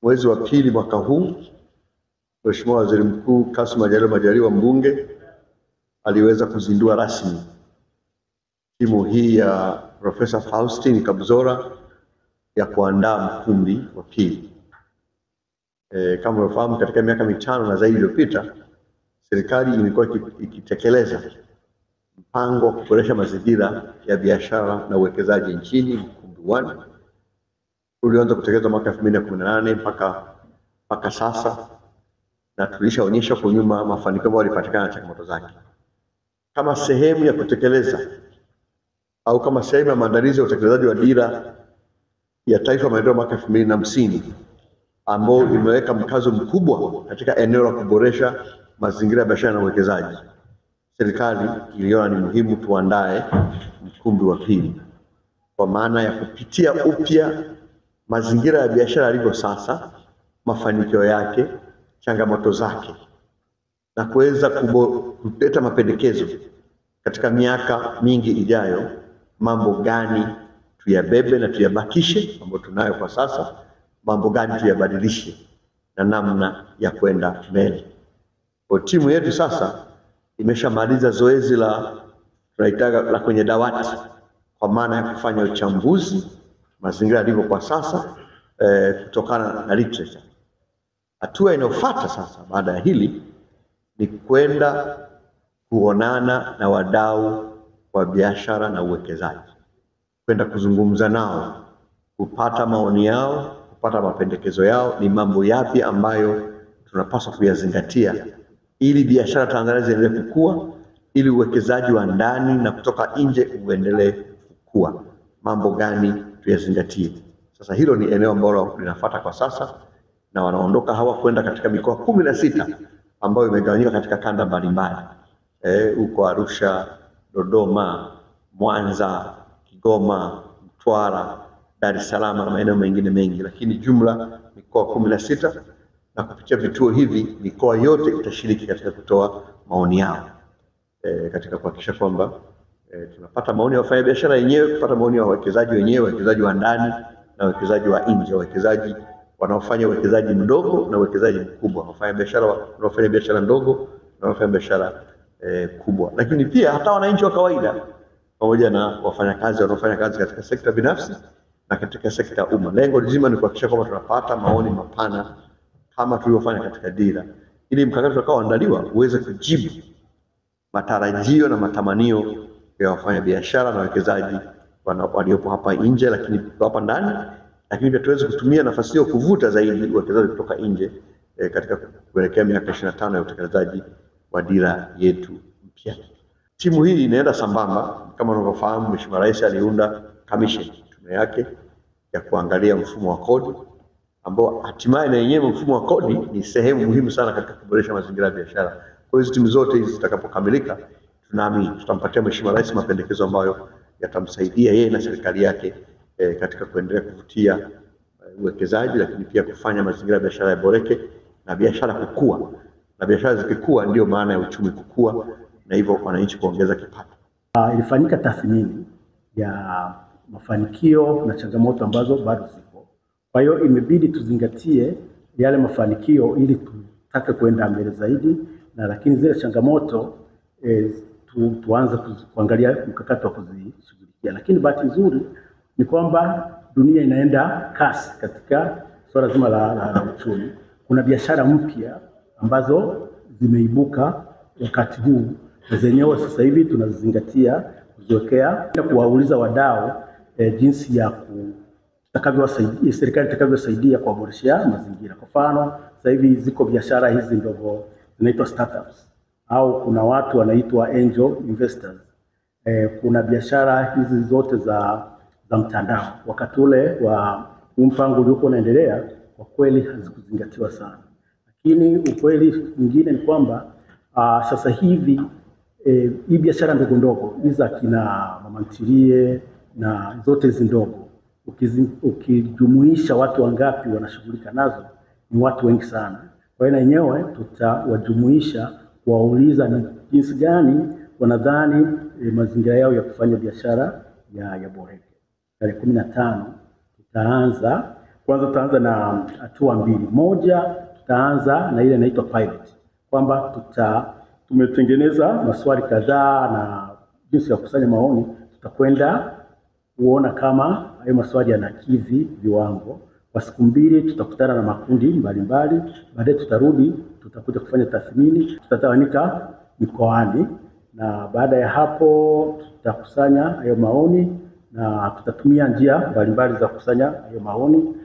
mwezi wa pili mwaka huu, Mheshimiwa Waziri Mkuu Kassim Majaliwa mbunge aliweza kuzindua rasmi timu hii ya Profesa Faustin Kabzora ya kuandaa mkumbi wa pili. Kama unafahamu, katika miaka 5 na zaidi iliyopita, serikali imekuwa ikitekeleza mpango wa kuboresha mazingira ya biashara na uwekezaji nchini, mkumbi 1 ulianza kutekelezwa mwaka 2018 mpaka sasa, na tulishaonyesha kwa nyuma mafanikio ambayo yalipatikana na changamoto zake. Kama sehemu ya kutekeleza au kama sehemu ya maandalizi ya utekelezaji wa dira ya taifa maendeleo mwaka 2050 ambao imeweka mkazo mkubwa katika eneo la kuboresha mazingira ya biashara na uwekezaji, serikali iliona ni muhimu tuandae mkumbi wa pili, kwa maana ya kupitia upya mazingira ya biashara yalivyo sasa, mafanikio yake, changamoto zake, na kuweza kuleta mapendekezo katika miaka mingi ijayo, mambo gani tuyabebe na tuyabakishe ambayo tunayo kwa sasa, mambo gani tuyabadilishe na namna ya kwenda mbele. Kwa timu yetu sasa imeshamaliza zoezi la kwenye dawati, kwa maana ya kufanya uchambuzi mazingira yalivyo kwa sasa kutokana na literature. Hatua inayofuata sasa baada ya hili ni kwenda kuonana na wadau wa biashara na uwekezaji, kwenda kuzungumza nao, kupata maoni yao, kupata mapendekezo yao, ni mambo yapi ambayo tunapaswa kuyazingatia ili biashara Tanzania ziendelee kukua, ili uwekezaji wa ndani na kutoka nje uendelee kukua. Mambo gani tuyazingatie? Sasa hilo ni eneo ambalo linafuata kwa sasa, na wanaondoka hawa kwenda katika mikoa 16 ambayo imegawanyika katika kanda mbalimbali, huko Arusha, Dodoma, Mwanza, Kigoma, Mtwara, Dar es Salaam na maeneo mengine mengi, lakini jumla mikoa 16, na kupitia vituo hivi mikoa yote itashiriki katika kutoa maoni yao katika kuhakikisha kwamba tunapata maoni ya wafanyabiashara wenyewe, kupata maoni ya wawekezaji wenyewe, wawekezaji wa ndani na wawekezaji wa nje, wawekezaji wanaofanya uwekezaji mdogo na uwekezaji mkubwa, wafanyabiashara wanaofanya biashara ndogo na wanaofanya biashara kubwa, lakini pia hata wananchi wa kawaida pamoja na wafanyakazi wanaofanya kazi katika sekta binafsi na katika sekta ya umma. Lengo lazima ni kuhakikisha kwamba tunapata maoni mapana kama tulivyofanya katika dira, ili mkakati utakaoandaliwa uweze kujibu matarajio na matamanio ya wafanyabiashara na wawekezaji waliopo hapa nje, lakini hapa ndani, lakini pia tuweze kutumia nafasi hiyo kuvuta zaidi wawekezaji kutoka nje katika kuelekea miaka 25 ya utekelezaji wa dira yetu mpya. Timu hii inaenda sambamba, kama unavyofahamu, Mheshimiwa Rais aliunda commission, tume yake ya kuangalia mfumo wa kodi, ambao hatimaye na yenyewe mfumo wa kodi ni sehemu muhimu sana katika kuboresha mazingira ya biashara. Kwa hiyo timu zote hizi zitakapokamilika, tunaamini tutampatia Mheshimiwa Rais mapendekezo ambayo yatamsaidia yeye na serikali yake katika kuendelea kuvutia uwekezaji, lakini pia kufanya mazingira ya biashara yaboreke na biashara kukua. Na biashara zikikua ndio maana ya uchumi kukua, na hivyo wananchi kuongeza kipato. Ilifanyika tathmini ya mafanikio na changamoto ambazo bado zipo. Kwa hiyo imebidi tuzingatie yale mafanikio ili tutake kwenda mbele zaidi, na lakini zile changamoto tuanze kuangalia mkakati wa kuzishughulikia. Lakini bahati nzuri ni kwamba dunia inaenda kasi katika swala zima la uchumi. Kuna biashara mpya ambazo zimeibuka wakati huu, na zenyewe sasa hivi tunazizingatia, kuziwekea, na kuwauliza wadau jinsi ya serikali itakavyosaidia kuboreshea mazingira. Kwa mfano, sasa hivi ziko biashara hizi ndogo zinaitwa startups, au kuna watu wanaitwa angel investors. Kuna biashara hizi zote za mtandao. Wakati ule wa mpango uliokuwa unaendelea, kwa kweli hazikuzingatiwa sana. Lakini ukweli mwingine ni kwamba sasa hivi hii biashara ndogo ndogo hizi akina mama ntilie na zote hizi ndogo, ukijumuisha watu wangapi wanashughulika nazo, ni watu wengi sana. Kwa hiyo wenyewe tutawajumuisha, kuwauliza ni jinsi gani wanadhani mazingira yao ya kufanya biashara yaboreke. Tarehe 15 tutaanza Kwanza tutaanza na hatua mbili. Moja, tutaanza na ile inaitwa pilot, kwamba tumetengeneza maswali kadhaa na jinsi ya kukusanya maoni. Tutakwenda kuona kama hayo maswali yanakidhi viwango. Kwa siku mbili tutakutana na makundi mbalimbali, baadaye tutarudi, tutakuja kufanya tathmini, tutatawanyika mikoani, na baada ya hapo tutakusanya hayo maoni na tutatumia njia mbalimbali za kukusanya hayo maoni.